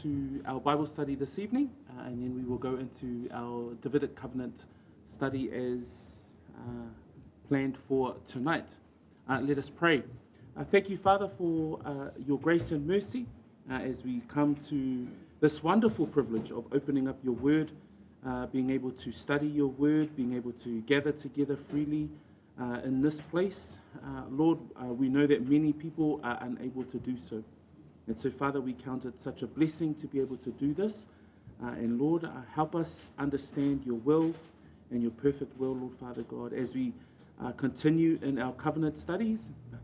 to our Bible study this evening, and then we will go into our Davidic covenant study as planned for tonight. Let us pray. Thank you, Father, for your grace and mercy as we come to this wonderful privilege of opening up your word, being able to study your word, being able to gather together freely in this place. Lord, we know that many people are unable to do so. And so, Father, we count it such a blessing to be able to do this. And Lord, help us understand your will and your perfect will, Lord Father God, as we continue in our covenant studies.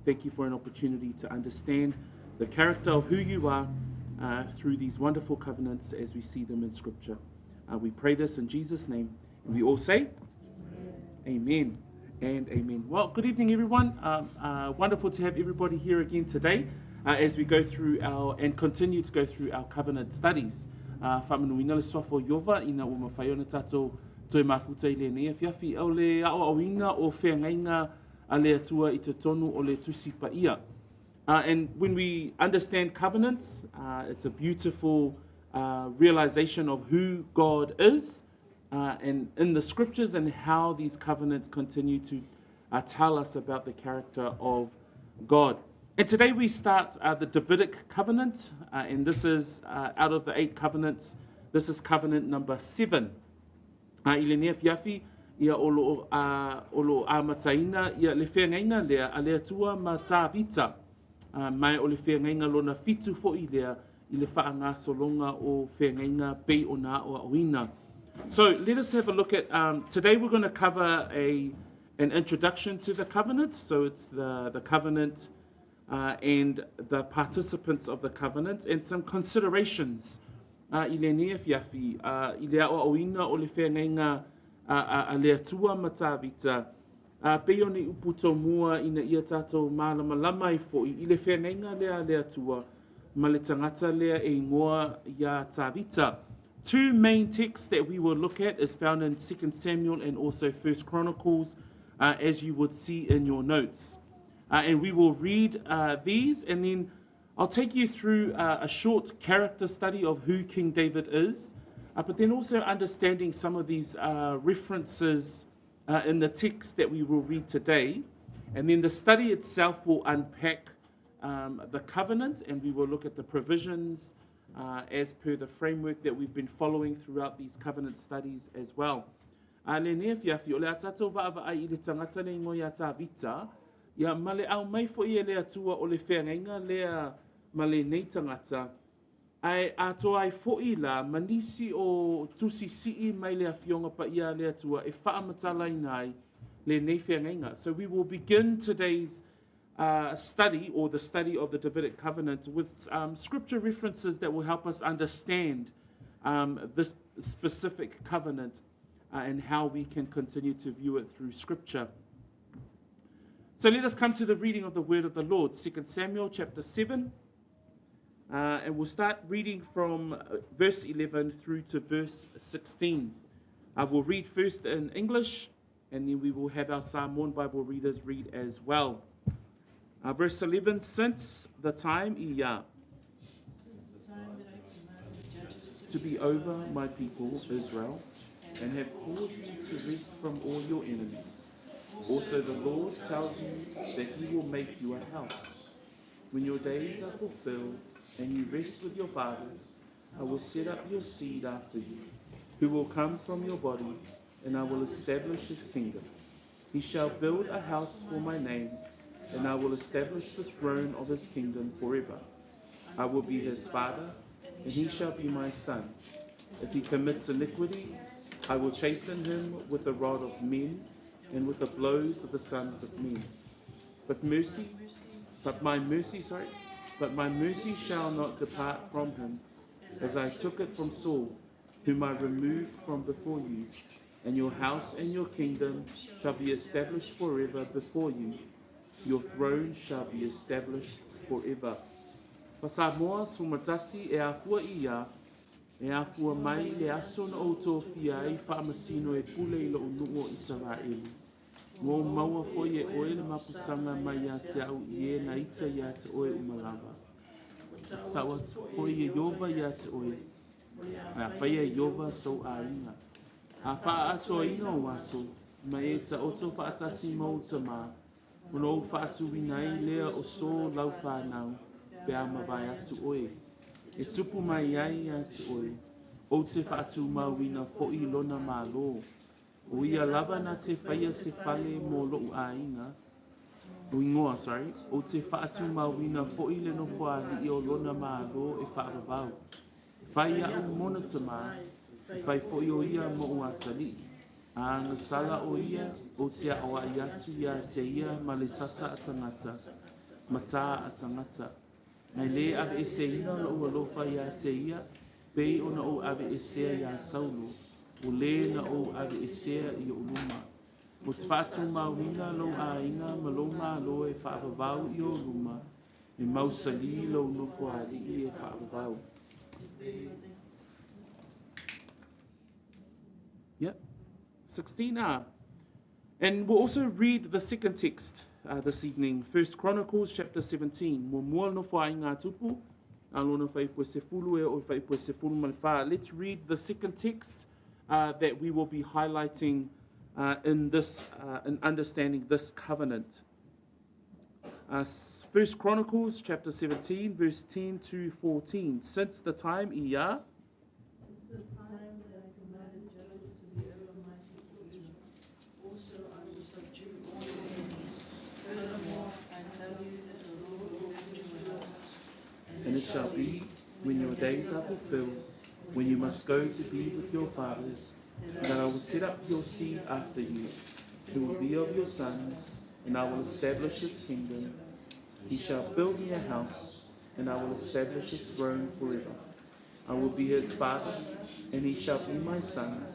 Thank you for an opportunity to understand the character of who you are through these wonderful covenants as we see them in Scripture. We pray this in Jesus' name. And we all say, Amen and amen. Well, good evening, everyone. Wonderful to have everybody here again today as we go through and continue to go through our covenant studies. Whamanuina le swafo yova ina o mawhaiona tātou toi mafuta I le nea fiafi au le ao awinga o whengainga a le atua I te tonu o le tusi pa ia. And when we understand covenants, it's a beautiful realization of who God is and in the scriptures and how these covenants continue to tell us about the character of God. And today we start the Davidic covenant, and this is out of the 8 covenants, this is covenant number 7. I le nea fiafi ia olo amataina ia le whengainga lea a le atua ma tāwita. Mai o le whengainga lona fitu fo'i lea I le whaanga solonga o whengainga pei o nā o awina. So let us have a look at, today we're going to cover an introduction to the covenant. So it's the covenant and the participants of the covenant and some considerations. I le nea fiafi, I le o awina o le whengainga a le atua ma tāwita. Pei o ni uputo mua ina ia tātou mālama lamai fo'i I le whengainga lea le atua. Ma le tangata lea e ngoa ia tāwita. 2 main texts that we will look at is found in 2 Samuel and also 1 Chronicles, as you would see in your notes. And we will read these, and then I'll take you through a short character study of who King David is, but then also understanding some of these references in the text that we will read today. And then the study itself will unpack the covenant, and we will look at the provisions as per the framework that we've been following throughout these covenant studies as well. Le nea fiafi o le atatou vaavai I le tangata le ingoia tāwita, ia ma le au mai fo ia le atua o le whengainga lea ma le nei tangata, ai atoa ai fo'i la manisi o tusi si'i mai le awhionga pa ia le atua e whaamatala inai le nei whengainga. So we will begin today's study, or the study of the Davidic covenant, with scripture references that will help us understand this specific covenant and how we can continue to view it through scripture. So let us come to the reading of the word of the Lord, 2 Samuel chapter 7, and we'll start reading from verse 11 through to verse 16. I will read first in English, and then we will have our Samoan Bible readers read as well. Verse 11, since the time ia to be over my people Israel, and have caused you to rest from all your enemies. Also the Lord tells you that he will make you a house. When your days are fulfilled and you rest with your fathers, I will set up your seed after you, who will come from your body, and I will establish his kingdom. He shall build a house for my name, and I will establish the throne of his kingdom forever. I will be his father, and he shall be my son. If he commits iniquity, I will chasten him with the rod of men and with the blows of the sons of men. But my mercy shall not depart from him, as I took it from Saul, whom I removed from before you. And your house and your kingdom shall be established forever before you. Your throne shall be established forever. Pasamoa sumatasi e afua ia, e afua mai le aso na outou fia e whaamasino e pule I lo unungo Israeli. Ngō maua foi e oe le mapusanga mai a te au I e na ita I a te oe umalava. Sawa hoi e Yova ia te oe. A whaia Yova so a inga. A wha ato ina o aso. Ma e ta oto whaatasi mau ta mā. Uno whaatu winai lea o so lau whanau. Pe a mawai atu oe. E tupu mai ai atu oe. O te whaatu mawina fo i lona mā lo. O ia lava na te whaia se whale mō loo a inga. O ingoa, sorry. O te whaatu mawina fo i le no whaali i o lona mā lo e whaarabau. Whai au mona te mā. Whai fo i o ia mo o atali. A na sala o ia o te awa i atu ia te ia ma le sasa a tangata. Mata a tangata. Mai le ave e se ina lo ua lofa ia te ia. Pei ona o ave e sea ia saulo. O le na o ave e sea i o luma. Mo te whaatu mawina lo a ina ma lo ma lo e whaavavau i o luma. E mausali lo nofo a li e whaavavau. Yep. 16R. And we'll also read the second text this evening, 1 Chronicles chapter 17. Mo mua no whai ngā tupu, alona whai pue se fulu e o whai pue se fulu malwha. Let's read the second text that we will be highlighting in understanding this covenant. 1 Chronicles chapter 17, verse 10 to 14. Since the time ia and it shall be, when your days are fulfilled, when you must go to be with your fathers, that I will set up your seed after you, who will be of your sons, and I will establish his kingdom. He shall build me a house, and I will establish his throne forever. I will be his father, and he shall be my son,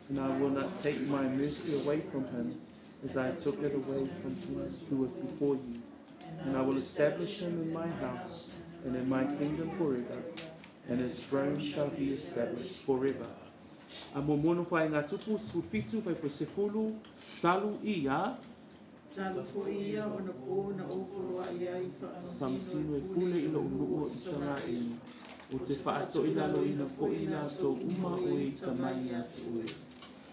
and I will not take my mercy away from him, as I took it away from him who was before you. And I will establish him in my house, and in my kingdom forever, and his throne shall be established forever. A mo mono whai ngā tupu, sūwhitu, whai po se fulu, talu ia. Talu fo ia o na pō na oporoa ia i Samsino e pule ila unuo i tanga inu. O te whaato ila lo ina fo ila tō uma o i tamai atu oe.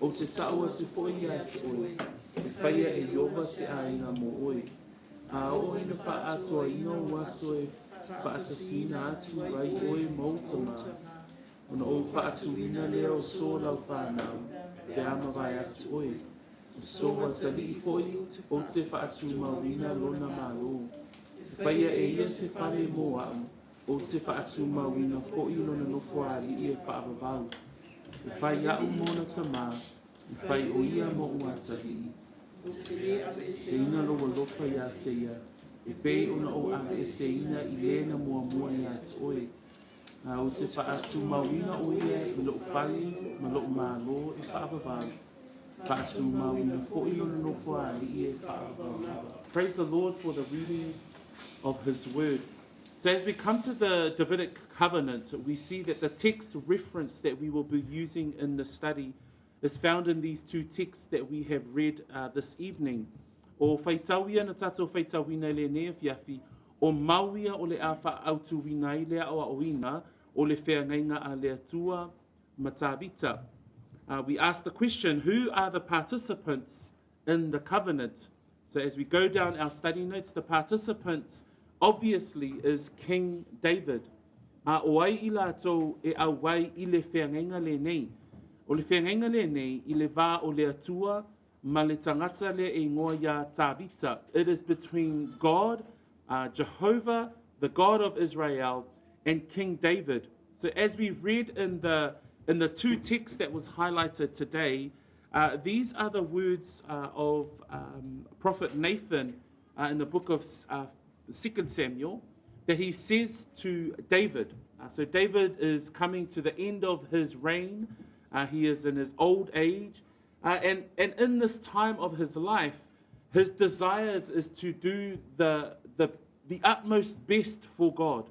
O te tau atu fo i atu oe. E whaia e Yova se aina mo oe. A o ina whaato a ino waso e whaatasina atu rai oe mautama. Ona o whaatu ina leo so lau whanau. Te ama vai atu oe. So watali I foi o te whaatu mawina lona malo. Whaia e ia se whare mo au. O te whaatu mawina foi lona nofo ali I e whaavavau. E whai au mona tamā. E whai o ia mo uatali. Se ina loa lofa ia te ia. E pei ona o ave e se ina I lena mua mua ia te oe. O te whaatu mawina o ia I lo whali ma lo malo e whaavavau. Praise the Lord for the reading of his word. So as we come to the Davidic covenant, we see that the text reference that we will be using in the study is found in these two texts that we have read this evening. O whaitawia na tato whaitawina le nea fiafi, o mauia o le a whaautu winai lea o oina, o le whengainga a lea tua matavita. We ask the question, who are the participants in the covenant? So as we go down our study notes, the participants obviously is King David. O ai I latou e au wai I le whengainga le nei. O le whengainga le nei I le wā o le atua ma le tangata le e ngoa ia tāvita. It is between God, Jehovah, the God of Israel, and King David. So as we read in the two texts that was highlighted today, these are the words of Prophet Nathan in the book of 2 Samuel that he says to David. So David is coming to the end of his reign. He is in his old age. And in this time of his life, his desires is to do the utmost best for God.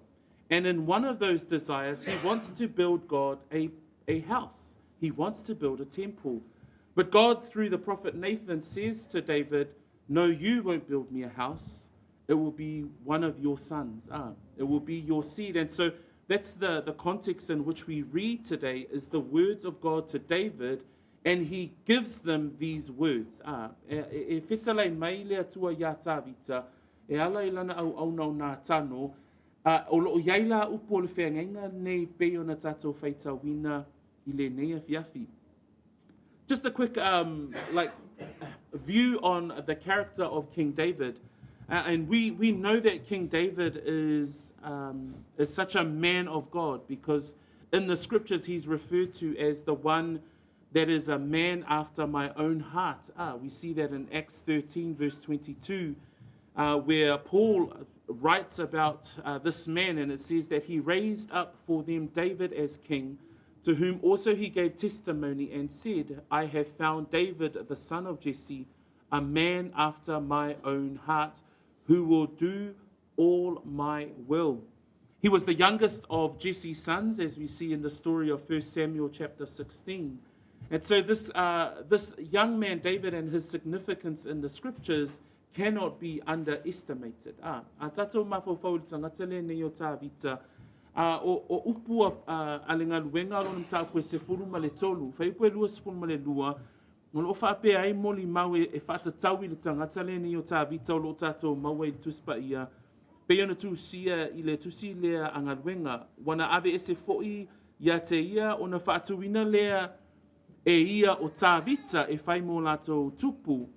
And in one of those desires, he wants to build God a house. He wants to build a temple. But God, through the prophet Nathan, says to David, no, you won't build me a house. it will be one of your sons. It will be your seed. And so that's the context in which we read today is the words of God to David, and he gives them these words. E whetalai mai lea tua ia tāwita, e ala ilana au nau nā tano, o loo iaila upo le whengainga nei peo na tātou whaitawina I le nei awhiawhi. Just a quick view on the character of King David. And we know that King David is such a man of God because in the scriptures he's referred to as the one that is a man after my own heart. We see that in Acts 13 verse 22 where Paul writes about this man, and it says that he raised up for them David as king, to whom also he gave testimony and said, I have found David the son of Jesse, a man after my own heart, who will do all my will. He was the youngest of Jesse's sons, as we see in the story of 1 Samuel chapter 16. And so this young man, David, and his significance in the scriptures cannot be underestimated. Tātou mawhawhau tangata le nei o tāwita, o upua alenga luenga ronam tā koe se furu ma le tolu, whaipue lua sefuru ma le lua, o lo whaapea ai moli mau e whaatataui le tangata le nei o tāwita o lo tātou maua I le tuspa ia, pe ona tūsia I le tusi lea anga luenga, wana ave ese foi ia te ia, ona whaatuina lea e ia o tāwita e whai mō lātou tupu,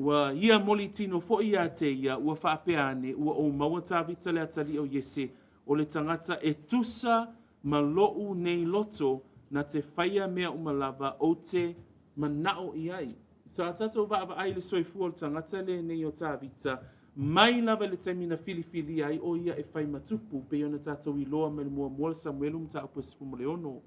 Ua ia moli tino fo ia te ia, ua whaapea ane, ua o maua tāwita lea tali o Yese, o le tangata e tusa ma lou nei loto na te whaia mea umalava o te manao I ai. So a tatou wa ai le soifua o tangata le nei o tāwita, mai lava le taimina filifili ai o ia e whai matupu, pe ona tatou I loa me le mua mola Samuelum ta upasifu mo le ono.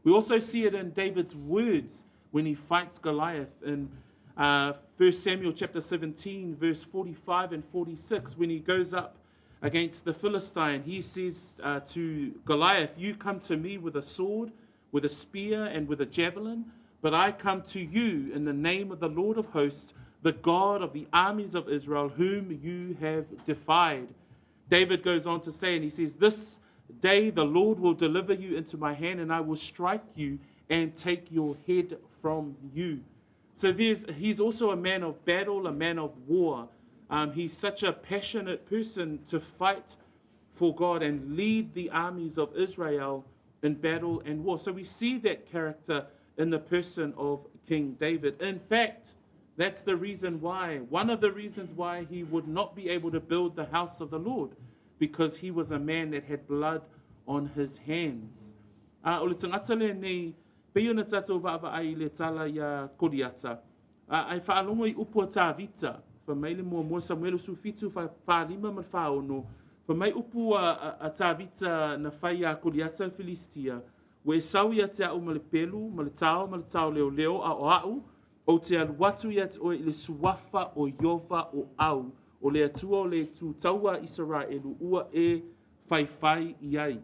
We also see it in David's words when he fights Goliath in 1 Samuel chapter 17, verse 45 and 46, when he goes up against the Philistine, he says to Goliath, you come to me with a sword, with a spear, and with a javelin, but I come to you in the name of the Lord of hosts, the God of the armies of Israel, whom you have defied. David goes on to say, and he says, this day the Lord will deliver you into my hand, and I will strike you and take your head from you. So he's also a man of battle, a man of war. He's such a passionate person to fight for God and lead the armies of Israel in battle and war. So we see that character in the person of King David. In fact, that's the reason why, one of the reasons why he would not be able to build the house of the Lord, because he was a man that had blood on his hands. O le tangata le nei, pei ona tātou wa'awa ai le tala ia koriata. Ai whaalongo I upua tāwita, wha mai le mua mua Samuelu sufitu whaalima man whaono, wha mai upua a tāwita na whai a koriata Filistia, we sau ia te au ma le pelu, ma le tau leo leo a o au, o te aluatu ia te oe I le suafa o Iova o au, o le atua o le tu taua Israelu ua e whai I ai.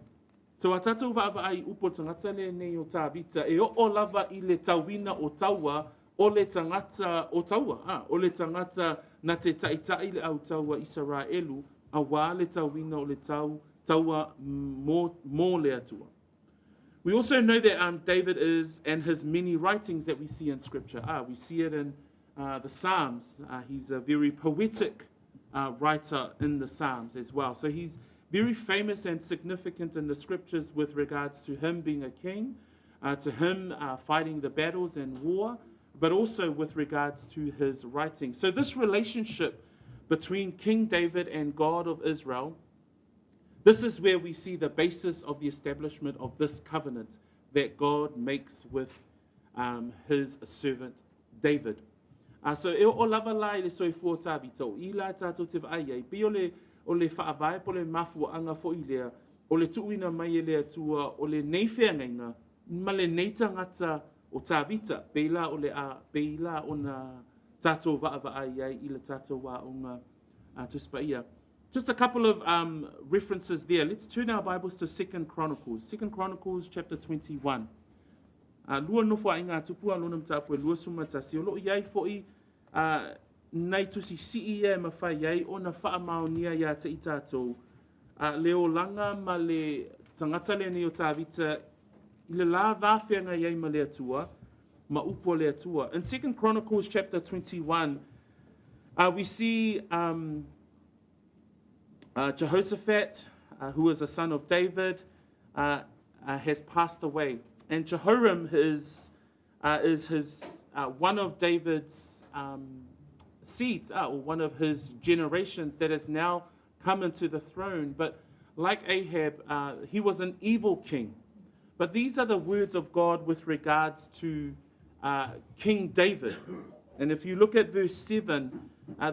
So a tātou wa'awa ai upo tangata le nei o tāwita, e o lava I le tauina o taua, o le tangata o taua, o le tangata na te taitai le au taua Israelu, a wā le tauina o le taua mō le atua. We also know that David is, and his many writings that we see in Scripture. We see it in the Psalms. He's a very poetic writer in the Psalms as well. So he's very famous and significant in the Scriptures with regards to him being a king, to him fighting the battles and war, but also with regards to his writing. So this relationship between King David and God of Israel, this is where we see the basis of the establishment of this covenant that God makes with his servant David. So e o lava lai le soifua tāwita o I la tātou te vaai pe o le whaavai po le mafuanga fo I lea, o le tuuina mai e lea tua, o le nei whengainga, ma le nei tangata o tāwita, peila o le peila o na tātou vaavaai I le tātou wā o ngā tuspa ia. Just a couple of references there. Let's turn our Bibles to 2 Chronicles. 2 Chronicles chapter 21. Lua nofo ai ngā tupua lona mtapua lua sumatasi. O loo iai fo'i nei tusi si ia ma whai ei o na wha maonia ia te i tātou. Leo langa ma le tangata le ni o tāwita i le la vāwhenga iei ma le atua, ma upo le atua. In 2 Chronicles chapter 21, we see Jehoshaphat, who was a son of David, has passed away. And Jehoram is one of David's seeds, or one of his generations that has now come into the throne. But like Ahab, he was an evil king. But these are the words of God with regards to King David. And if you look at verse 7,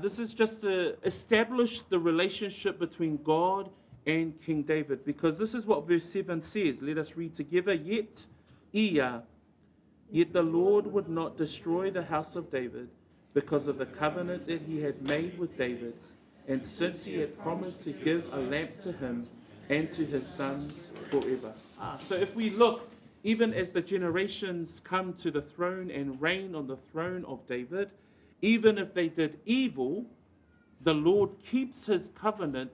this is just to establish the relationship between God and King David, because this is what verse 7 says. Let us read together. Yet the Lord would not destroy the house of David because of the covenant that he had made with David, and since he had promised to give a lamp to him and to his sons forever. So if we look, even as the generations come to the throne and reign on the throne of David, even if they did evil, the Lord keeps his covenant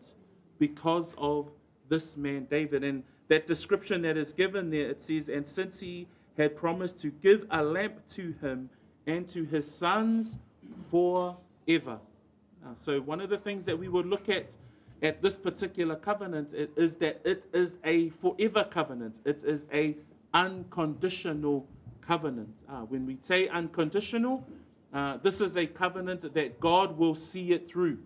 because of this man David. And that description that is given there, it says, and since he had promised to give a lamp to him and to his sons forever. So one of the things that we would look at this particular covenant is that it is a forever covenant. It is a unconditional covenant. When we say unconditional, this is a covenant that God will see it through.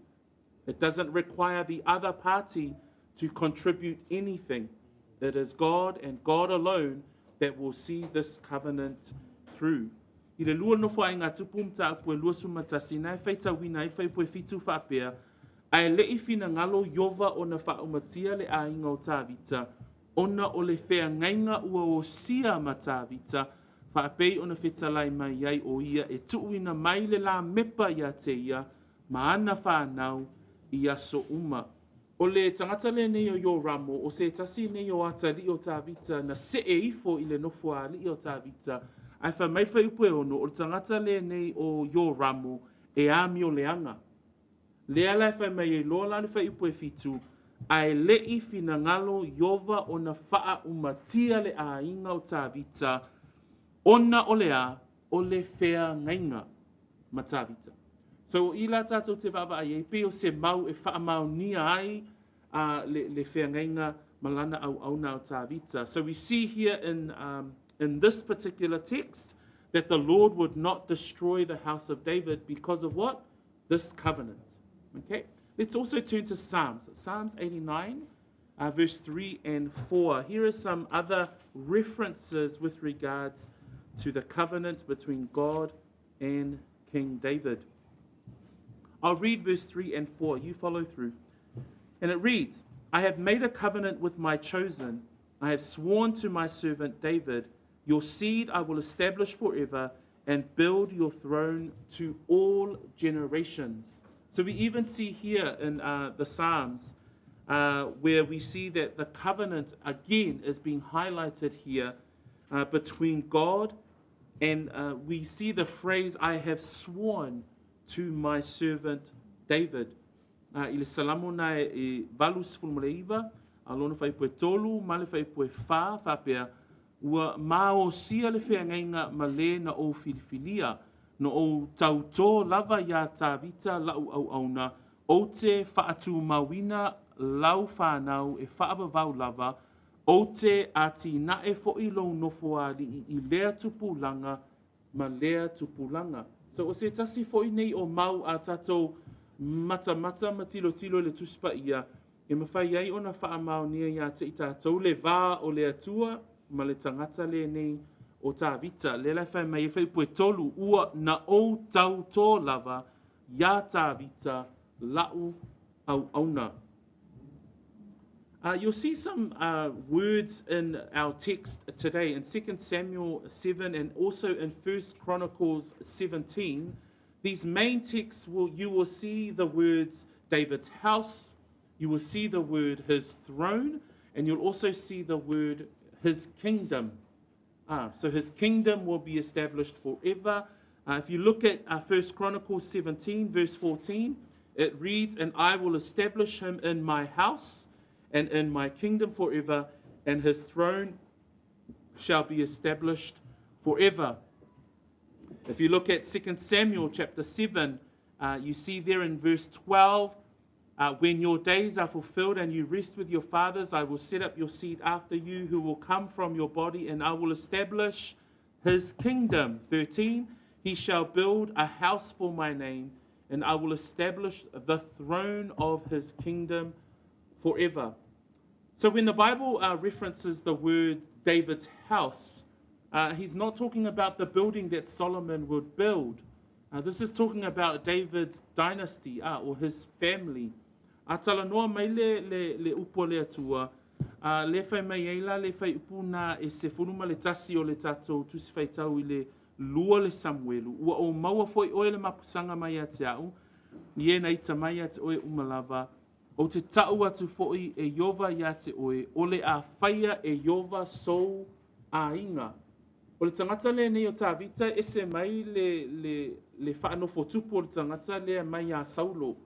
It doesn't require the other party to contribute anything. It is God and God alone that will see this covenant through. I le lua no whae ngā tupum ta akwe lua sumatasi nai whaita wina i whai poe fitu whapea, ai le i whina ngalo yova o na whaumatia le a inga o tāwita, ona o le whea ngainga ua o sia ma tāwita, whapei o na whetalai mai iai o ia e tuuina mai le la mepa ia te ia, ma ana whanau i aso uma. O le tangata le nei o yo ramo, o se tasi nei o ata li o tāwita, na se e ifo i le nofua li o tāwita, ai wha mai whai upe ono, o le tangata le nei o yo ramo, e ami o leanga. Lea lai whai mai e loa lani whai upe fitu, ai le i whina ngalo yova o na wha umatia le a inga o tāwita, ona o lea o le whea ngainga ma tāwita. So i la tātou te wawa ai e peo se mau e wha mau nia ai le whea ngainga malana au auna o tāwita. So we see here in this particular text that the Lord would not destroy the house of David because of what? This covenant. Okay? Let's also turn to Psalms. Psalms 89, verse 3 and 4. Here are some other references with regards to the covenant between God and King David. I'll read verse 3 and 4. You follow through. And it reads, I have made a covenant with my chosen. I have sworn to my servant David, your seed I will establish forever and build your throne to all generations. So we even see here in the Psalms where we see that the covenant again is being highlighted here between God and we see the phrase, I have sworn to my servant David. I le salamo na e valus fulmoleiva, alona fai poe tolu, male fai poe wha pia, ua mao sia le whea ngainga ma le na o filifilia, no o tauto lava ia tāwita lau au auna, o te whaatu mawina lau whanau e whaavavau lava, o te ati na e fo i lo nofoa li i lea tupulanga ma lea tupulanga. So o se tasi fo i nei o mau a tatou mata matilo tilo le tuspa ia, e mawhai ai ona wha amau nia ia te i tātou le vā o le atua, ma le tangata le nei o tāwita. Le lai whai mai e whai pue tolu ua na o tau tō lava, ia tāwita lau au auna. You'll see some words in our text today in 2 Samuel 7 and also in 1 Chronicles 17. These main texts, you will see the words David's house, you will see the word his throne, and you'll also see the word his kingdom. So his kingdom will be established forever. If you look at 1 Chronicles 17, verse 14, it reads, "And I will establish him in my house and in my kingdom forever, and his throne shall be established forever." If you look at 2 Samuel chapter 7, you see there in verse 12, "When your days are fulfilled and you rest with your fathers, I will set up your seed after you, who will come from your body, and I will establish his kingdom." 13, "He shall build a house for my name, and I will establish the throne of his kingdom forever." So when the Bible references the word David's house, he's not talking about the building that Solomon would build. This is talking about David's dynasty or his family. Atala noa mai le upo le atua, le fai mai eila le fai upuna e se furuma le tasi o le tatou tusi fai tau I le lua le Samuelu. Ua o maua foi oe le mapusanga mai ate au, ie na ita mai ate oe umalava, o te tau atu foi e Yova ia te oe, o le a whaia e Yova sou a inga. O le tangata le nei o tāwita ese mai le whaanofo tupu o le tangata le mai a Saulo.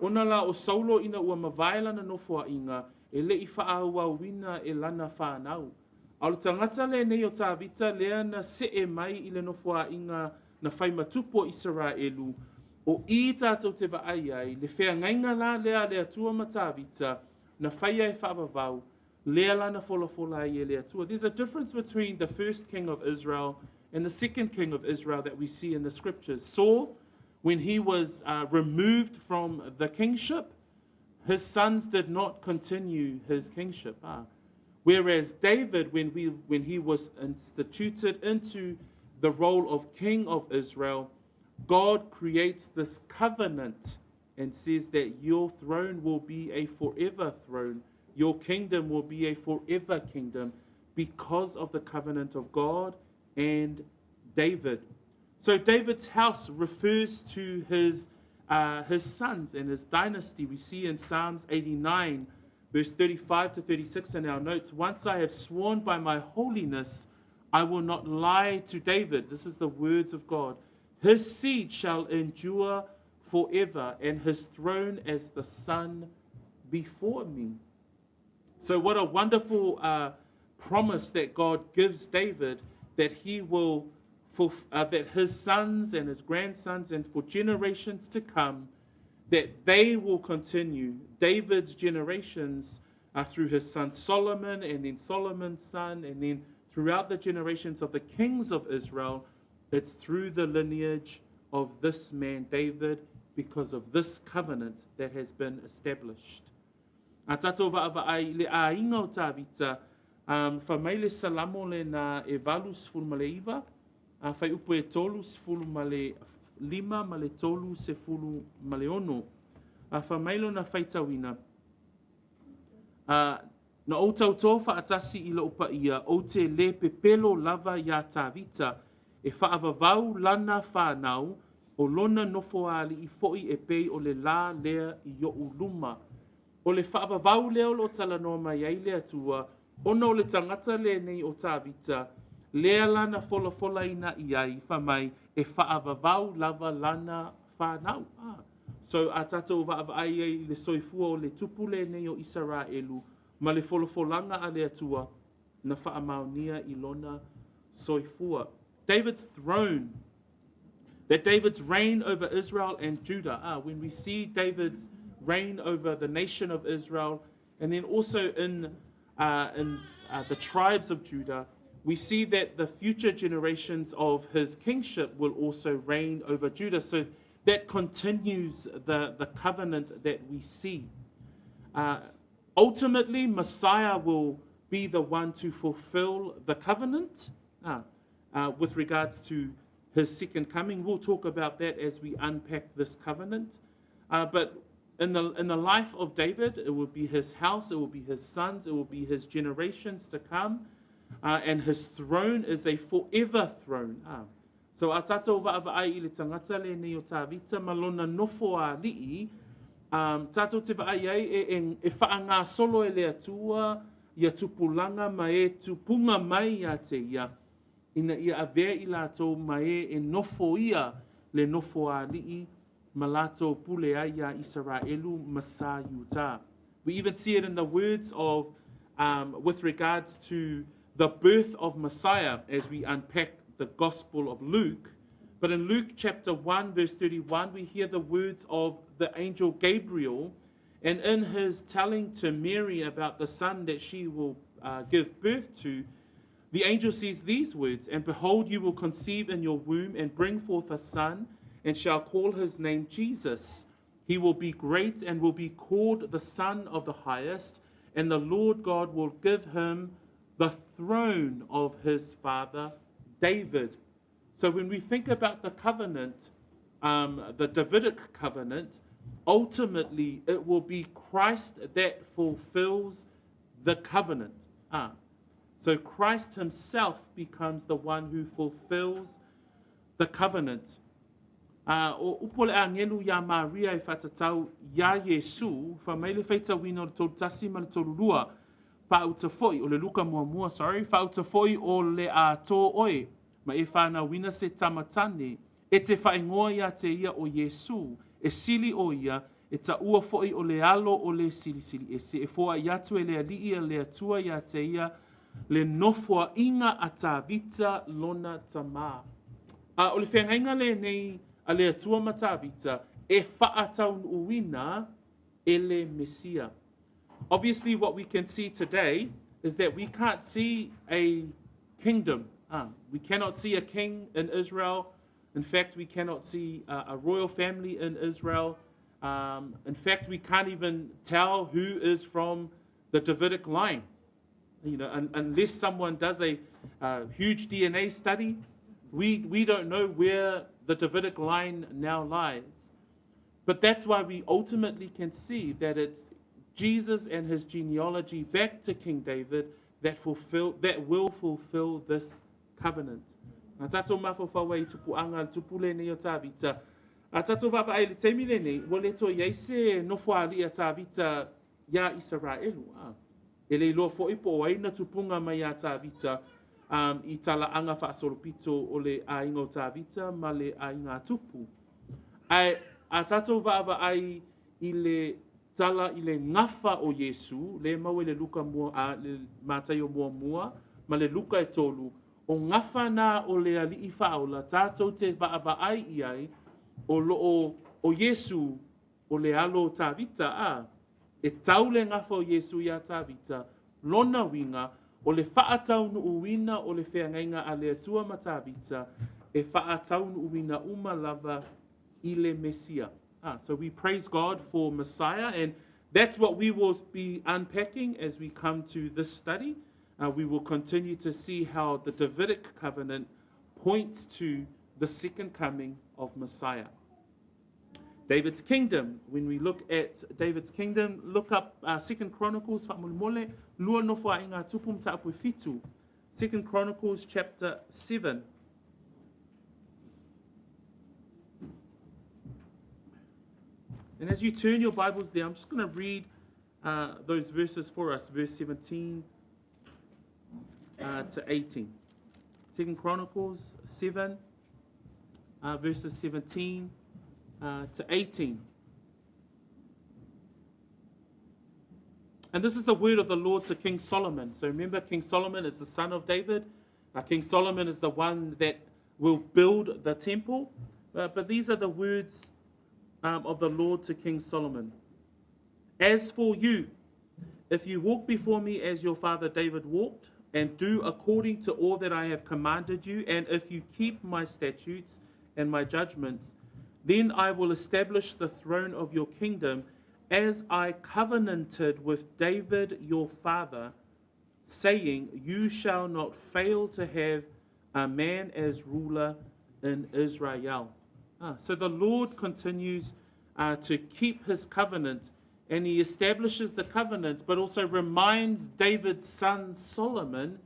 Ona la o Saulo ina ua mawaela na nofo a inga, e le I whaahua wina e lana whanau. A le tangata le nei o tāwita lea na se e mai I le nofo a inga na whaima tupu o Israelu, o I tātou te waai ai, le whea ngainga la lea lea tua ma tāwita, na whaia e whaavavau, lea lana fola ai e lea tua. There's a difference between the first king of Israel and the second king of Israel that we see in the scriptures. Saul, when he was removed from the kingship, his sons did not continue his kingship. Whereas David, when he was instituted into the role of king of Israel, God creates this covenant and says that your throne will be a forever throne. Your kingdom will be a forever kingdom because of the covenant of God and David. So David's house refers to his sons and his dynasty. We see in Psalms 89, verse 35 to 36 in our notes, "Once I have sworn by my holiness, I will not lie to David." This is the words of God. "His seed shall endure forever, and his throne as the sun before me." So what a wonderful promise that God gives David, that he will that his sons and his grandsons and for generations to come, that they will continue David's generations through his son Solomon, and then Solomon's son, and then throughout the generations of the kings of Israel. It's through the lineage of this man David, because of this covenant that has been established. A tatou vaavai le ainga o tāwita, whamai le salamo le na e walu sefulu ma le iwa, whai upo e tolu sefulu ma le lima ma le tolu sefulu ma le ono. Whamai lo na whaitawina. Na o tau tō whaatasi I lo upa ia, o te le pepelo lava ia tāwita, e whaavavau lana whanau, o lona nofo ali I foi e pei o le la lea I o uluma. O le whaavavau leo lo talanoa mai ai lea tua, ona o le tangata le nei o tāwita, lea lana fola ina I ai, whamai e whaavavau lava lana whanau. So a tatou vaavai ai le soifua o le tupu le nei o Israelu, ma le folanga a lea tua, na whaamaunia I lona soifua. David's throne, that David's reign over Israel and Judah. When we see David's reign over the nation of Israel, and then also in the tribes of Judah, we see that the future generations of his kingship will also reign over Judah. So that continues the covenant that we see. Ultimately, Messiah will be the one to fulfill the covenant with regards to his second coming. We'll talk about that as we unpack this covenant. But in the life of David, it will be his house, it will be his sons, it will be his generations to come. And his throne is a forever throne. So a tātou vaavai I le tangata le nei o tāwita malona nofo a li'i, tātou te vaai ai e whaanga solo e le atua, ia tupulanga ma e tupunga mai a te ia. ina ia avea I lātou mai e nofo ia le nofo a li'i ma lātou pule ai a Israelu masa yuta. We even see it in the words of, with regards to the birth of Messiah as we unpack the Gospel of Luke. But in Luke chapter 1, verse 31, we hear the words of the angel Gabriel, and in his telling to Mary about the son that she will give birth to, the angel says these words, "And behold, you will conceive in your womb and bring forth a son, and shall call his name Jesus. He will be great and will be called the Son of the Highest, and the Lord God will give him the throne of his father David." So when we think about the covenant, the Davidic covenant, ultimately it will be Christ that fulfills the covenant. So Christ himself becomes the one who fulfills the covenant. O upole a ngelu ya Maria I whatatau ya Yesu, wha meile whaita wino le tolu tasi ma le tolu lua, whauta foi, o le luka mua, whauta foi o le a tō oe, ma e whana wina se tamatane, e te whaingoa ia te ia o Yesu, e sili o ia, e ta ua foi o le alo o le sili, e se e foa iatu e le alii e le atua ia te ia, le nofua inga a tā vita lona tamā. O le whengainga le nei, a le atua matavita, e whaataun uina ele Mesia. Obviously, what we can see today is that we can't see a kingdom. We cannot see a king in Israel. In fact, we cannot see a royal family in Israel. In fact, we can't even tell who is from the Davidic line. You know, unless someone does a huge DNA study, we don't know where the Davidic line now lies. But that's why we ultimately can see that it's Jesus and his genealogy back to King David that will fulfill this covenant. A tatou mawhawhawa I tupuanga tupule nei o tāwita. A tatou wawa ai le teimile nei, wale to iaise nofua ali a tāwita ia Israelu. E le loa fo ipo aina tupunga mai a tāwita I tala anga whaasoropito o le ainga o tāwita ma le ainga tupu. A tatou wawa ai I le tala I le ngafa o Yesu, le mau le luka mua, le mātai o mua, ma le luka e tolu, o ngafa nā o le ali'i whaola, tātou te wawa ai I ai, o loo o Yesu, o le alo tāwita e tau le ngafa o Yesu ia tāwita, lona winga, o le whaataunu uwina o le whengainga a le atua matawita, e whaataunu uwina umalava I le Mesia. So we praise God for Messiah, and that's what we will be unpacking as we come to this study. We will continue to see how the Davidic covenant points to the second coming of Messiah. David's kingdom. When we look at David's kingdom, look up 2 Chronicles, 2 Chronicles chapter 7. And as you turn your Bibles there, I'm just going to read those verses for us, verse 17 to 18. 2 Chronicles 7, verses 17 to 18. And this is the word of the Lord to King Solomon. So remember, King Solomon is the son of David. King Solomon is the one that will build the temple. But these are the words of the Lord to King Solomon. As for you, if you walk before me as your father David walked, and do according to all that I have commanded you, and if you keep my statutes and my judgments, then I will establish the throne of your kingdom as I covenanted with David your father, saying, you shall not fail to have a man as ruler in Israel. So the Lord continues to keep his covenant, and he establishes the covenant, but also reminds David's son Solomon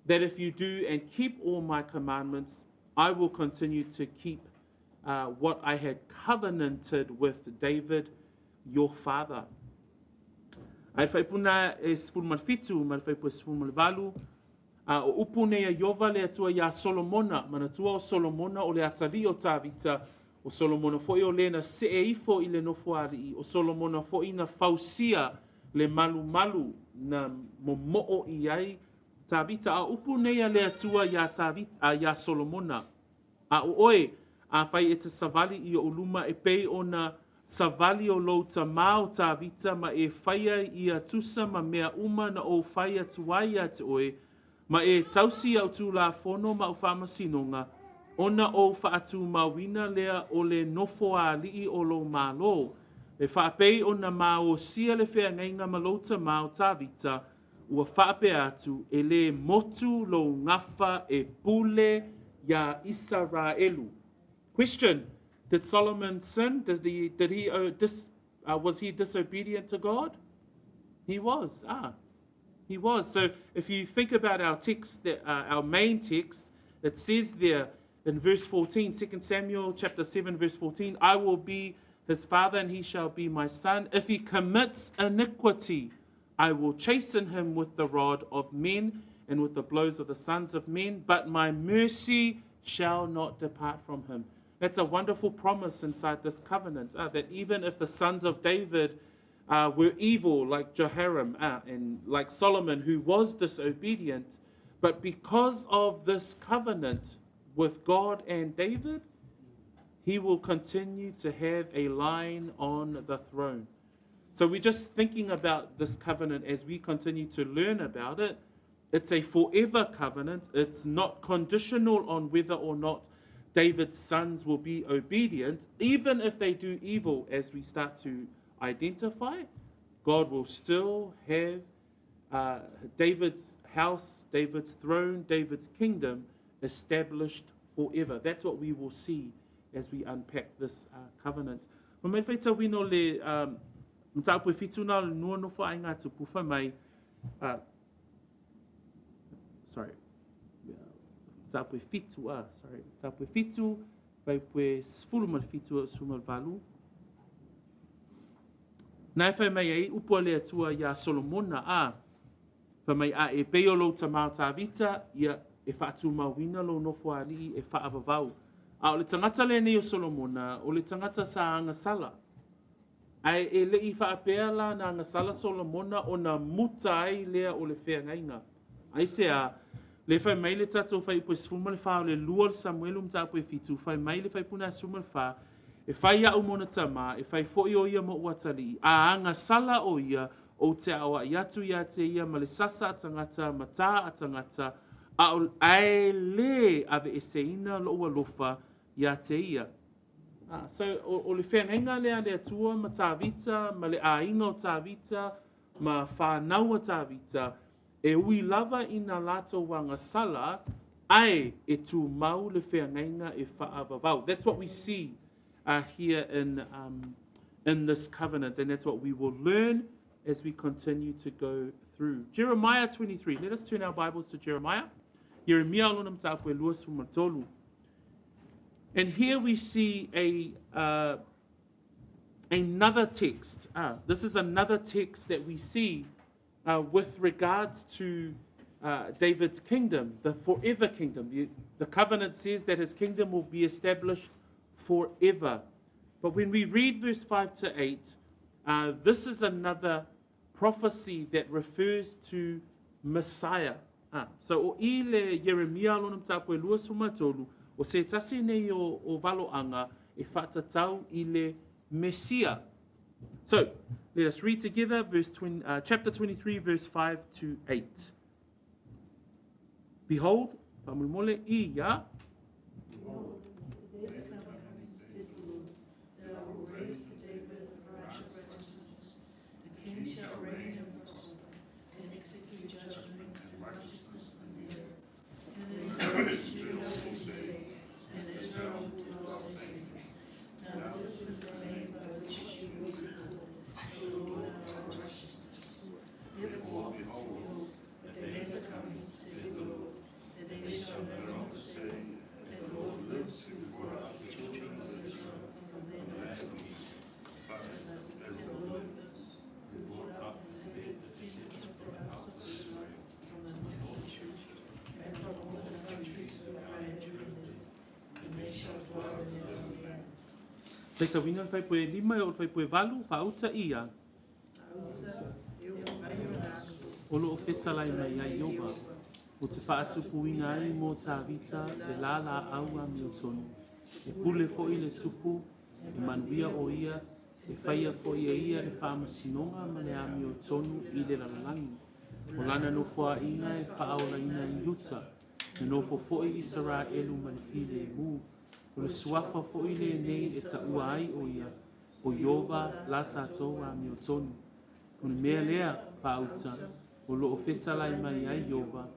that if you do and keep all my commandments, I will continue to keep what I had covenanted with David, your father. Ai whaipuna e sipulmalfitu, mal whaipua sipulmalvalu. O upu nei a Iova le atua ia Solomona, mana tua o Solomona o le atali o tāwita, o Solomona fo'i o lena se e ifo I le nofo ari, o Solomona fo'i na fausia le malu na momo'o I ai tāwita, a upu nei a le atua ia tāwita, ia Solomona. A o oe, a whai e te savali I o uluma e pei o na savali o lou ta mao tāwita ma e whaia I a tusa ma mea uma na o whaia tuai a te oe, ma e tausi au tū la fono ma o whamasinonga, ona o whaatu mawina lea o le nofo a lii o lo malo. E whaapei o na mao sia le whea ngainga ma lo ta mao tāwita, ua whaape atu e le motu lo ngafa e pule ya Israelu. Question, did Solomon sin? Was he disobedient to God? He was. He was. So if you think about our text, our main text, it says there in verse 14, 2 Samuel chapter 7, verse 14, I will be his father and he shall be my son. If he commits iniquity, I will chasten him with the rod of men and with the blows of the sons of men, but my mercy shall not depart from him. That's a wonderful promise inside this covenant, that even if the sons of David were evil like Jehoram and like Solomon, who was disobedient, but because of this covenant with God and David, he will continue to have a line on the throne. So we're just thinking about this covenant as we continue to learn about it. It's a forever covenant. It's not conditional on whether or not David's sons will be obedient. Even if they do evil, as we start to identify, God will still have David's house, David's throne, David's kingdom established forever. That's what we will see as we unpack this covenant. Mai whaita wino le mtaupu fituna nua nofo ai ngā tupuwha mai Tapu fitu, tapu fitu, vai pue sfulu mal fitu sumal valu. Nai whai mai ei upua lea tua ia Solomona whai mai e peo lo ta mao ta vita, ia e whaatu mawina lo nofo ali e whaavavau. O le tangata le nei o Solomona, o le tangata sa anga sala. Ai e lei whaapea la na anga sala Solomona o na muta ai lea o le whea ngainga. Ai se le whai mai le tatou whai po sfuma le wha o le lua le Samuelu mta po e fitu, whai mai le whai puna sfuma le wha, e whai au mona tama, e whai fo o ia mo uatali, a anga sala o ia, o te awa iatu ia te ia, ma le sasa atangata, ma tā atangata, a o ai le ave e seina lo ua lofa ia te ia. So o le whenga lea lea tua ma tā vita, ma le a inga o tā vita, ma whanau o tā vita, e ui lava ina lato wanga sala, ai e tu mau le whenga e whaavavau. That's what we see here in this covenant, and that's what we will learn as we continue to go through. Jeremiah 23. Let us turn our Bibles to Jeremiah. Jeremiah alonam tāpue lua sumatolu. And here we see another text. This is another text that we see with regards to David's kingdom, the forever kingdom. The covenant says that his kingdom will be established forever. But when we read verse 5 to 8, this is another prophecy that refers to Messiah. So o I le Jeremia alonam tāpue lua sumatolu, o se tasi nei o valoanga e whatatau I le Messiah. So, let us read together chapter 23, verse 5 to 8. Behold, pamulmole ia. Behold, the days are coming, says the Lord, that I will raise to David a branch of righteousness. The king shall reign and prosper, and execute judgment and righteousness on the earth. And his days Judah will be saved, and Israel will dwell safely. Now this is the name by which you will be called, the Lord our righteousness. Therefore, behold, the days are coming, says the Lord, that they shall no longer say, Peta wina fai poe lima o fai poe valu, whauta ia. O loo whetalai mai ai iowa. O te whaatupu ina ai mō tā vita, e lala aua mi o tonu. E pule fo i le tupu, e manuia o ia, e whaia fo ia le whamasinonga ma le ami o tonu i le lalalangi. O lana no fua inga e whaola ina i luta, e no fo fo i Israelu ma le file mū. O le suafa fo i le nei e ta ua ai o ia, o Iova la tātou ami o tonu. O le mea lea whauta, o loo whetalai mai ai Iova,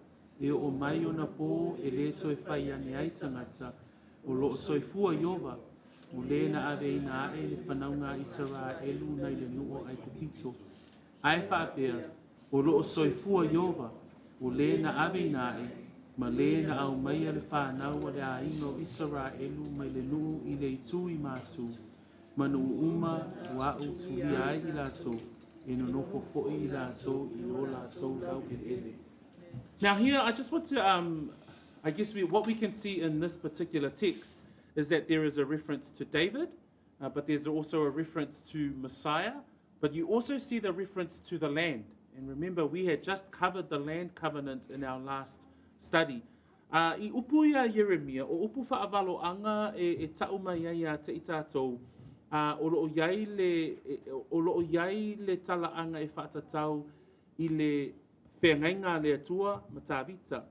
e o mai o na pō e le to e whai ane ai tangata, o loo soifua Iova, o le na ave ina ae le whanaunga Israelu nei le nuo ai kupito. Ai whaapea, o loo soifua Iova, o le na ave ina ae, ma le na au mai le whanau a le aino Israelu mai le nuo i le itu i mātu, ma nu uma wa u tu ai i lato, e no nofo fo'i i lato i o lato lau ele. Now here, I just want to, I guess what we can see in this particular text is that there is a reference to David, but there's also a reference to Messiah, but you also see the reference to the land. And remember, we had just covered the land covenant in our last study. I upu ia Yeremia, o upu whaavalo anga e tau mai ia te i tātou, o loo iai le tala anga e whaatatau i le whengainga le atua ma tāwita.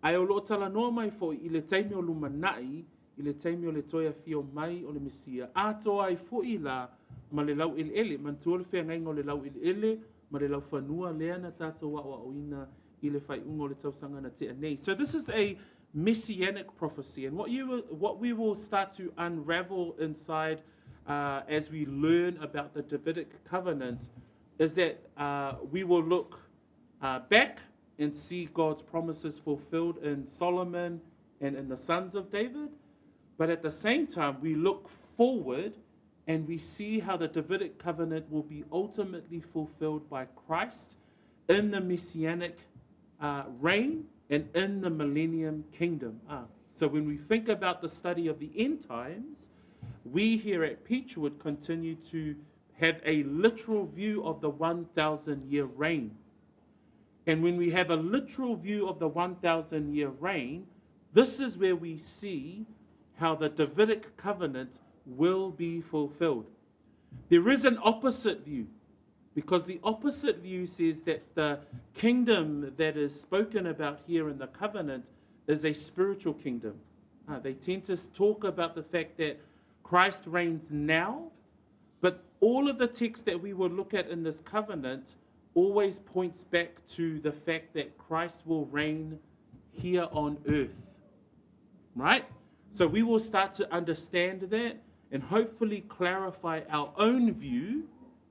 Ai o loo tala noa mai fo i le teimi o lumanai, i le teimi o le toia fio mai o le Mesia. Ato ai fo i la ma le lau ele ele, mantua le whengainga o le lau ele ele, ma le lau whanua lea na tātou wa o ina i le whai ungo le tausanga na te anei. So this is a messianic prophecy, and what we will start to unravel inside as we learn about the Davidic covenant is that we will look back and see God's promises fulfilled in Solomon and in the sons of David. But at the same time, we look forward and we see how the Davidic covenant will be ultimately fulfilled by Christ in the messianic reign and in the millennium kingdom. So when we think about the study of the end times, we here at Peachwood continue to have a literal view of the 1,000-year reign. And when we have a literal view of the 1,000-year reign, this is where we see how the Davidic covenant will be fulfilled. There is an opposite view, because the opposite view says that the kingdom that is spoken about here in the covenant is a spiritual kingdom. They tend to talk about the fact that Christ reigns now, but all of the text that we will look at in this covenant always points back to the fact that Christ will reign here on earth, right? So we will start to understand that and hopefully clarify our own view,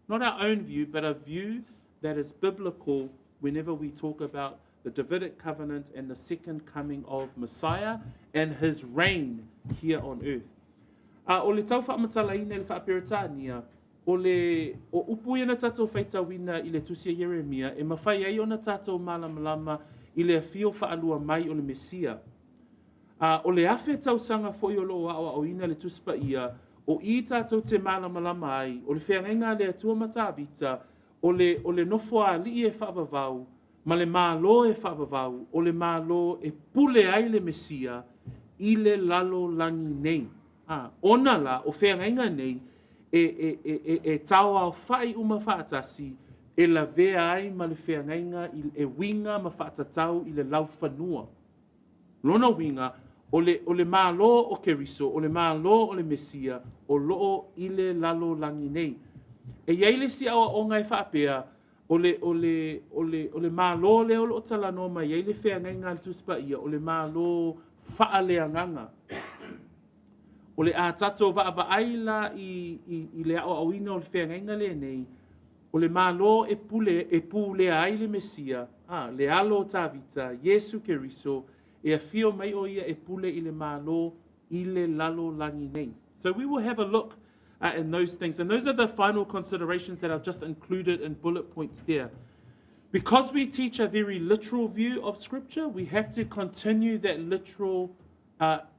not our own view, but a view that is biblical whenever we talk about the Davidic covenant and the second coming of Messiah and his reign here on earth. O le tau whaamatalaina le whaaperetania, o upu ia na tātou whaitawina i le tusia Yeremia, e mawhai ai o na tātou malamalama i le afio whaalua mai o le Mesia. O le awhe tausanga fo i o loo awa o ina le tuspa ia, o I tātou te malamalama ai, o le whengainga le atua matawita, o le nofoa li e whaavavau, ma le mālo e whaavavau, o le mālo e pule ai le Mesia, i le lalo langi nei. Ona la, o whengainga nei, e tau au whai uma whaatasi, e la vea ai ma le whengainga, e winga ma whaatatau i le lau whanua. Lona winga, o le mālo o Keriso, o le mālo o le Mesia, o loo i le lalo langi nei. E iei le si awa o ngai whaapea, o le mālo leo lo talanoa mai, iei le whengainga tuspa ia, o le mālo whaaleanganga. O le ātato wa aila i le ao awina o le whengainga le nei, o le mālo e pule ai le Mesia, le alo tāvita, Yesu Keriso, e a fio mai o ia e pule i le mālo i le lalo langi nei. So we will have a look in those things. And those are the final considerations that I've just included in bullet points there. Because we teach a very literal view of Scripture, we have to continue that literal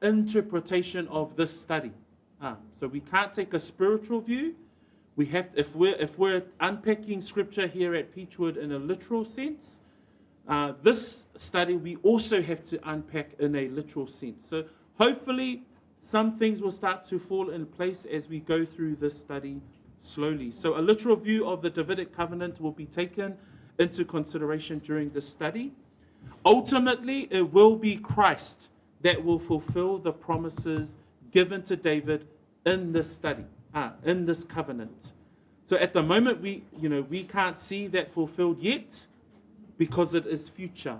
interpretation of this study. So we can't take a spiritual view. We have, if we're unpacking scripture here at Peachwood in a literal sense, this study we also have to unpack in a literal sense. So hopefully some things will start to fall in place as we go through this study slowly. So a literal view of the Davidic covenant will be taken into consideration during this study. Ultimately, it will be Christ that will fulfill the promises given to David in this study, in this covenant. So at the moment, we can't see that fulfilled yet because it is future.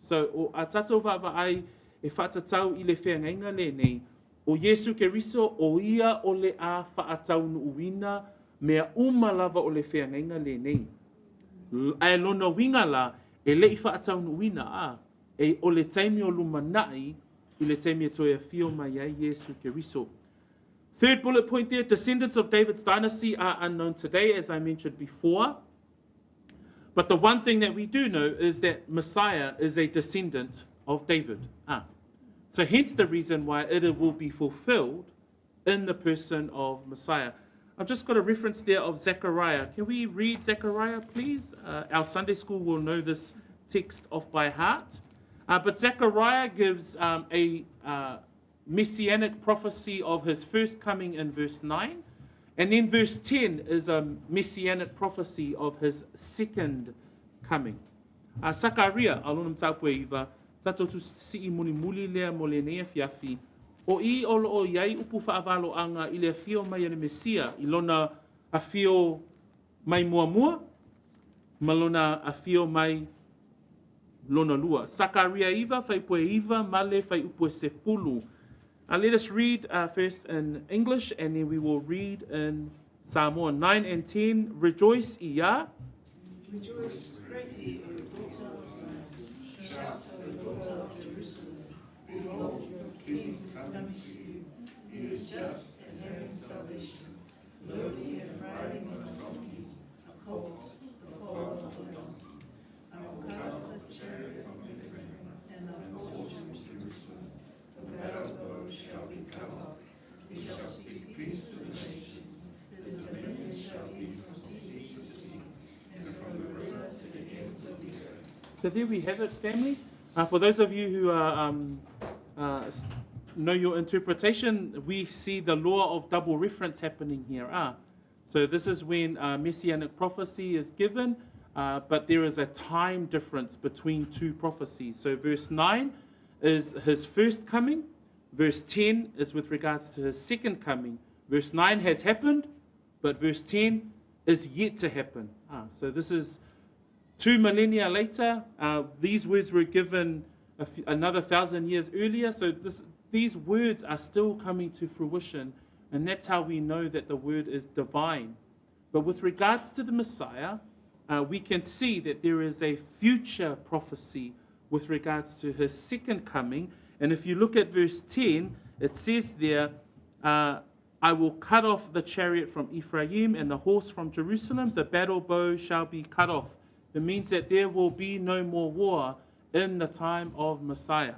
So a tatou va'ai e whātatau I le whengainga le nei, o Yesu Keriso o ia o le a whaatau nuuina mea umalava o le whengainga le nei. Ai lona winga la e le I whaatau nuuina e o le taimi o lumanai I le taimi atoe a whio mai ai Yesu Keriso. Third bullet point there, descendants of David's dynasty are unknown today, as I mentioned before. But the one thing that we do know is that Messiah is a descendant of David. So hence the reason why it will be fulfilled in the person of Messiah. I've just got a reference there of Zechariah. Can we read Zechariah, please? Our Sunday school will know this text off by heart. But Zechariah gives a messianic prophecy of his first coming in verse 9. And then verse 10 is a messianic prophecy of his second coming. Sakaria, alonam taupue iwa, tatou tu si muni muli lea mo le nea fiafi, o I olo o iai upu whaavalo anga I le fio mai ane Mesia, I lona a fio mai mua mua, malona a fio mai lona lua. Sakaria iwa, whaipue iwa, male whai upue sepulu. Let us read first in English and then we will read in Samoan. 9 and 10. Rejoice, Ia. Rejoice greatly, O daughter of Zion. Shout, O daughter of Jerusalem. Behold, your king is coming to you. He is just and having salvation, lowly and riding on a donkey, a colt, the foal of a donkey. I will cut off the chariot from Ephraim and the horse from Jerusalem. The battle bow shall be cut off. He shall speak peace to the nations. His dominion shall be from sea to sea, and from the river to the ends of the earth. So there we have it, family. For those of you who are, know your interpretation, we see the law of double reference happening here. So this is when messianic prophecy is given, but there is a time difference between two prophecies. So verse 9 is his first coming. Verse 10 is with regards to his second coming. Verse 9 has happened, but verse 10 is yet to happen. So this is 2 millennia later. These words were given another 1,000 years earlier. So these words are still coming to fruition. And that's how we know that the word is divine. But with regards to the Messiah, we can see that there is a future prophecy with regards to his second coming. And if you look at verse 10, it says there, I will cut off the chariot from Ephraim and the horse from Jerusalem. The battle bow shall be cut off. It means that there will be no more war in the time of Messiah.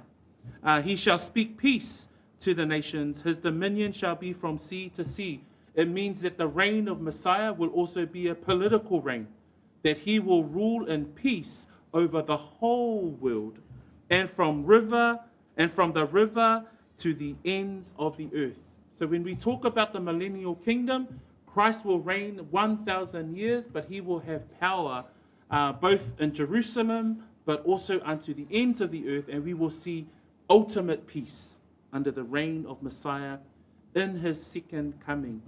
He shall speak peace to the nations. His dominion shall be from sea to sea. It means that the reign of Messiah will also be a political reign, that he will rule in peace over the whole world, and from the river to the ends of the earth. So when we talk about the millennial kingdom, Christ will reign 1,000 years, but he will have power both in Jerusalem, but also unto the ends of the earth, and we will see ultimate peace under the reign of Messiah in his second coming.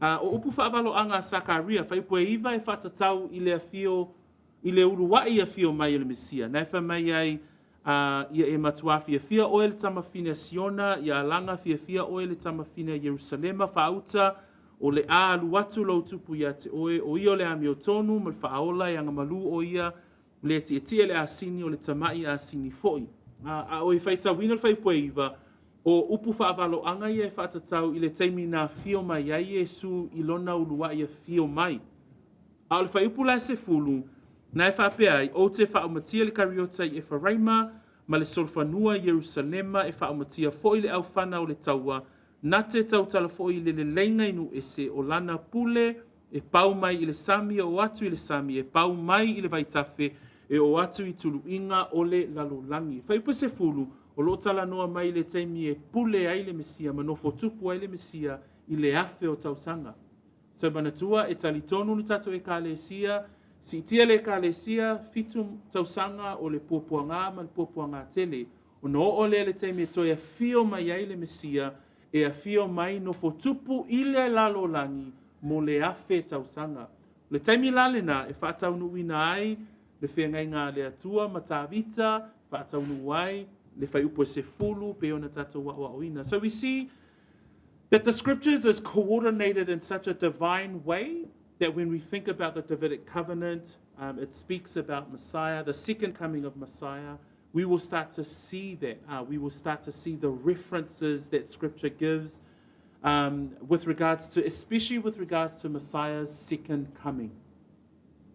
O upu whaavaloanga Sakaria, whaipue iwa e whatatau I le fio, I le uruwai a fio mai le Mesia. Nai whamai ai ia e matua fia fia oe le tamawhina Siona, ia langa fia fia oe le tamawhina Jerusalema whauta, o le a luatu lau tupu ia te oe, o io le amio tonu, mal whaola i anga malu o ia, le te etia le asini o le tamai asini foi. A oe whaita wina le whaipue iwa, o upu whaavaloanga ia e whatatau I le teimi nā fio mai ai Yesu I lona uluwa ia fio mai. A o le whaiupu lai se fulu, nai whapea ai, o te whaumatia le kariota I Ephraima, ma le solfanua Jerusalema e whaumatia foi le au whana o le taua, na te tau talafoi le leinga inu e se o lana pule e pau mai i le sami o atu i le sami, e pau mai i le vaitafe e o atu i tulu inga o le lalolangi. Whai upa se fulu, o lo tala noa mai le teimi e pule ai le mesia, manofo tupu ai le mesia i le afe o tausanga. So manatua e talitonu ni tato e ka lesia, si itia le ka lesia, fitu tausanga o le puapuanga ma le puapuanga tele, o no o le teimi e toi a fio mai ai le mesia, e a fio mai nofo tupu i le lalolangi, mo le afe tausanga. Le taimi lalena e whaataunu wina ai, le whengai ngā le atua ma tāwita, whaataunu ai, le whai upo se fulu, pe ona tato wa oina. So we see that the scriptures is coordinated in such a divine way that when we think about the Davidic covenant, it speaks about Messiah, the second coming of Messiah. We will start to see that. We will start to see the references that scripture gives with regards to, especially with regards to Messiah's second coming.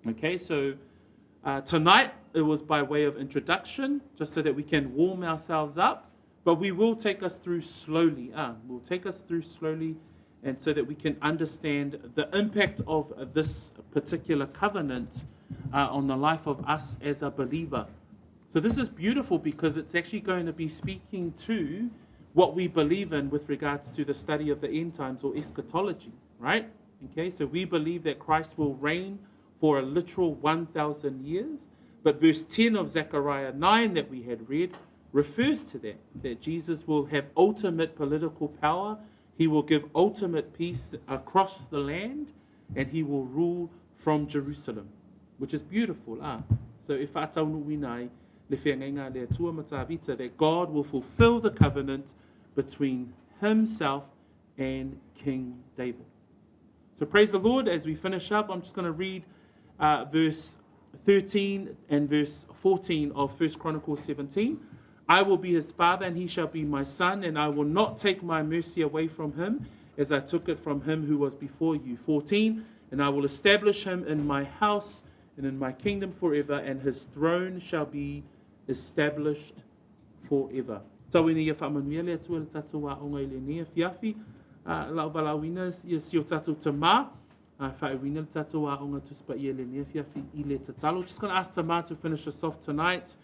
Okay, so tonight it was by way of introduction, just so that we can warm ourselves up, but we will take us through slowly. We'll take us through slowly, and so that we can understand the impact of this particular covenant on the life of us as a believer. So this is beautiful because it's actually going to be speaking to what we believe in with regards to the study of the end times or eschatology, right? Okay, so we believe that Christ will reign for a literal 1,000 years. But verse 10 of Zechariah 9 that we had read refers to that Jesus will have ultimate political power. He will give ultimate peace across the land, and he will rule from Jerusalem, which is beautiful. So if that God will fulfill the covenant between himself and King David. So praise the Lord. As we finish up, I'm just going to read verse 13 and verse 14 of 1 Chronicles 17. I will be his father, and he shall be my son, and I will not take my mercy away from him, as I took it from him who was before you. 14, and I will establish him in my house and in my kingdom forever, and his throne shall be established forever. Tawini ia whamanuele atua le tatu wa onga ile nea fiafi, lau walawina ia sio tatu tama, whaewina le tatu wa onga tuspa ia le nea fiafi ile tatalo. Just going to ask Tamar to finish us off tonight.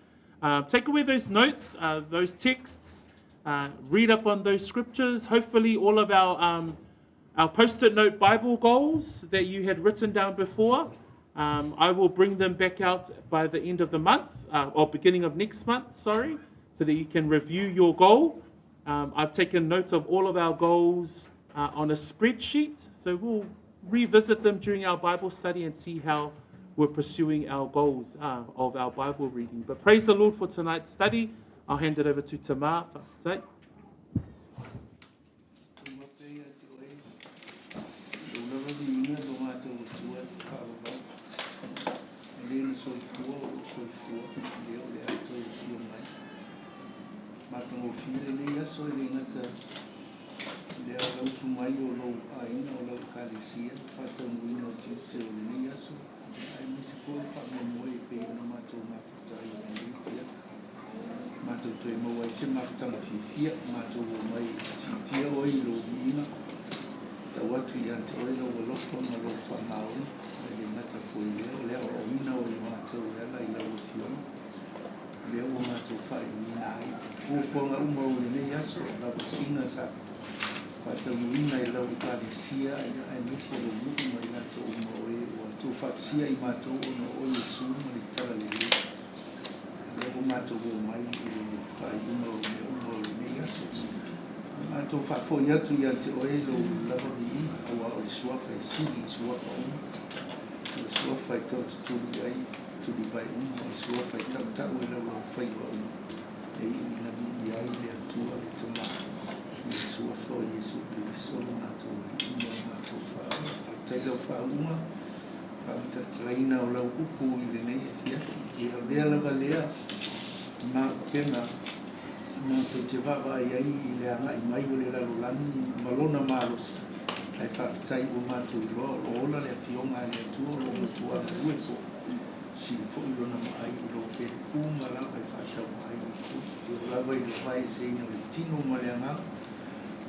Take away those notes, those texts, read up on those scriptures. Hopefully all of our post-it note Bible goals that you had written down before, I will bring them back out by the end of the month, or beginning of next month, sorry, so that you can review your goal. I've taken notes of all of our goals on a spreadsheet, so we'll revisit them during our Bible study and see how we're pursuing our goals of our Bible reading. But praise the Lord for tonight's study. I'll hand it over to Tamar.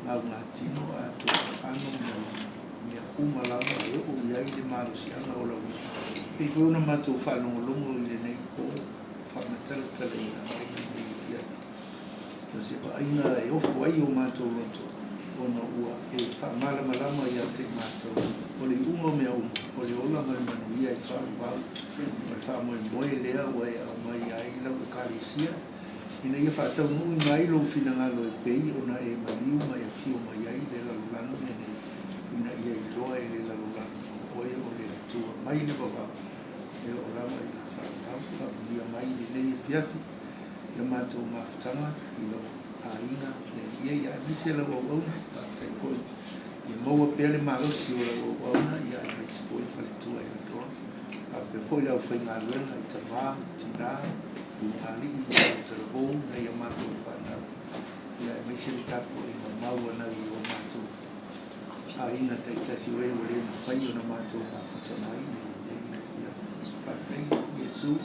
ngau ngā tino a tō ano mea kumalanga e o iai le marusianga o lau. Pei koe una mātou whanongolongo i le nei ko whamatalutale i nga mai nei i ati. Ka se pa aina e ofu ai o mātou roto ona ua e whamalamalama i ate mātou. O le ungo mea o le ola mai manu ia i whau mai whamoe moe lea ua e au mai ai lau e kālesia. Ina ia whātau nui ngai lo whina ngalo e pei ona e maliu mai a fio mai ai le lalulano nene. Ina ia i roa e le lalulano oe o le atua mai le baba. E o rama i whātau ia mai le nei e piafi. Ia mātou mawhtanga i lo āinga le ia ia nise la wawauna. Tai koi. Ia maua pia le marosi o la wawauna ia i mai tipoi whaletua i la toa. A pe foi au whainga luenga i tamā, tina, ali i te telefon na ia mātou whanau. Ia mai se tapo i ma maua na i o mātou. A ina te kasi wei o le mawhai o na mātou mawhatanai. Ia whakatei, Iesu.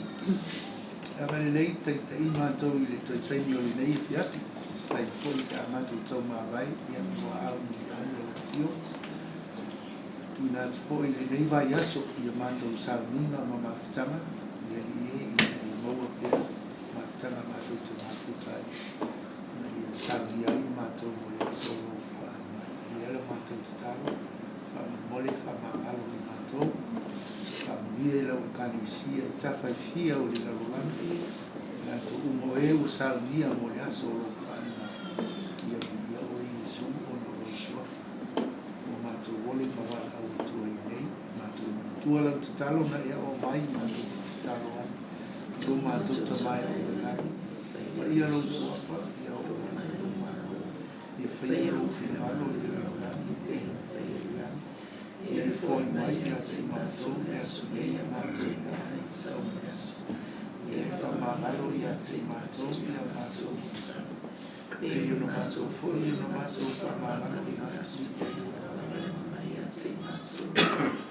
Ia mene nei, te i mātou i le toitaini o le nei i fiati. Stai foi ka mātou tau mawai, ia mua au ni anu o tio. Tuna te foi le nei vai aso i a mātou sauninga ma mawhatanga. Ia i e maua pia matanga mātou te mātukai na ia sangi ai mātou mo le solo whaama i ala mātou te taro whaama mole whaama alo i mātou whaama mie lau kanisia tawhai fia o le lalolana mātou umo e o sangia mo le asolo whaama ia ia o i Yesu o no o suafa o mātou wole mawala au tua i nei mātou tua lau te talo na ia o mai mātou te talo ai tō mātou tamai o le lani. Pa ia lau soapa, ia o wana i lumaro. Ia whaia lau whingalo i le lani, e ia whaia i lani. Ia le fōi mai ia te mātou, ia sume ia mātou ia hai sau mesu. Ia whamangaro ia te mātou, ia mātou isa. E ino mātou fōi, ino mātou whamangaro i ngā su te ua, ia te mātou.